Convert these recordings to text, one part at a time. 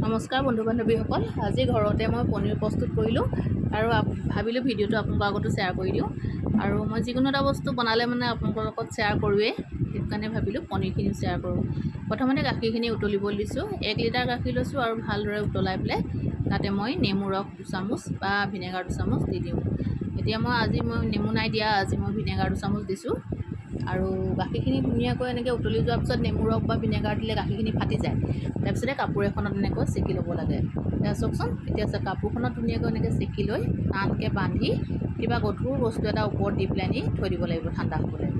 নমস্কাৰ বন্ধু বান্ধৱীসকল, আজি ঘৰতে মই পনীৰ প্ৰস্তুত কৰিলোঁ আৰু ভাবিলোঁ ভিডিঅ'টো আপোনালোকৰ আগতো শ্বেয়াৰ কৰি দিওঁ। আৰু মই যিকোনো এটা বস্তু বনালে মানে আপোনালোকৰ লগত শ্বেয়াৰ কৰোঁৱেই, সেইটো কাৰণে ভাবিলোঁ পনীৰখিনি শ্বেয়াৰ কৰোঁ। প্ৰথমতে গাখীৰখিনি উতলিবলৈ দিছোঁ। 1 লিটাৰ গাখীৰ লৈছোঁ আৰু ভালদৰে উতলাই পেলাই তাতে মই নেমু ৰস 2 চামুচ বা ভিনেগাৰ 2 চামুচ দি দিওঁ। এতিয়া আজি মই নেমু নাই দিয়া, আজি মই ভিনেগাৰ 2 চামুচ দিছোঁ। আৰু গাখীৰখিনি ধুনীয়াকৈ এনেকৈ উতলি যোৱাৰ পিছত নেমু ৰস বা ভিনেগাৰ দিলে গাখীৰখিনি ফাটি যায়। তাৰপিছতে কাপোৰ এখনত এনেকৈ চেকি ল'ব লাগে। এতিয়া চাওকচোন, এতিয়া কাপোৰখনত ধুনীয়াকৈ এনেকৈ চেকি লৈ টানকৈ বান্ধি কিবা গধুৰ বস্তু এটা ওপৰত দি পেলাই থৈ দিব লাগিব ঠাণ্ডা হ'বলৈ।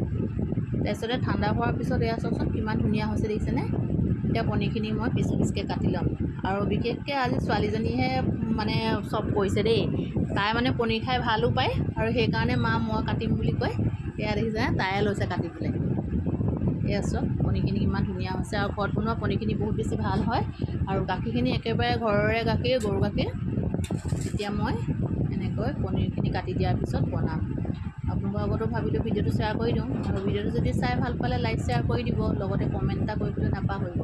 তাৰপিছতে ঠাণ্ডা হোৱাৰ পিছত এয়া চাওকচোন কিমান ধুনীয়া হৈছে দেখিছেনে। এতিয়া পনীৰখিনি মই পিচ পিচকৈ কাটি ল'ম। আৰু বিশেষকৈ আজি ছোৱালীজনীহে মানে চব কৰিছে দেই। তাই মানে পনীৰ খাই ভালো পায় আৰু সেইকাৰণে মা মই কাটিম বুলি কয়। এয়া দেখিছেনে, তায়ে লৈছে কাটিবলৈ। এয়া চাওক পনীৰখিনি কিমান ধুনীয়া হৈছে আৰু ঘৰত বনোৱা পনীৰখিনি বহুত বেছি ভাল হয়। আৰু গাখীৰখিনি একেবাৰে ঘৰৰে গাখীৰ, গৰু গাখীৰ। এতিয়া মই এনেকৈ পনীৰখিনি কাটি দিয়াৰ পিছত বনাম। আপোনালোকৰ আগতো ভাবিলোঁ ভিডিঅ'টো শ্বেয়াৰ কৰি দিওঁ। আৰু ভিডিঅ'টো যদি চাই ভাল পালে লাইক শ্বেয়াৰ কৰি দিব, লগতে কমেণ্ট এটা কৰিবলৈ নাপাহৰিব।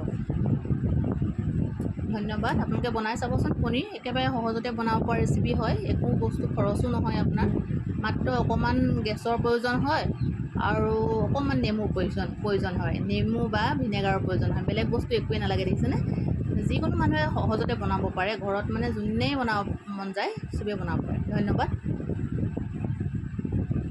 ধন্যবাদ। আপোনালোকে বনাই চাবচোন। পনীৰ একেবাৰে সহজতে বনাব পৰা ৰেচিপি হয়, একো বস্তু খৰচো নহয় আপোনাৰ। মাত্ৰ অকণমান গেছৰ প্ৰয়োজন হয় আৰু অকণমান নেমুৰ প্ৰয়োজন হয়, নেমু বা ভিনেগাৰৰ প্ৰয়োজন হয়। বেলেগ বস্তু একোৱেই নালাগে দেখিছেনে। যিকোনো মানুহে সহজতে বনাব পাৰে, ঘৰত মানে যোনেই বনাব মন যায় চবেই বনাব পাৰে। ধন্যবাদ।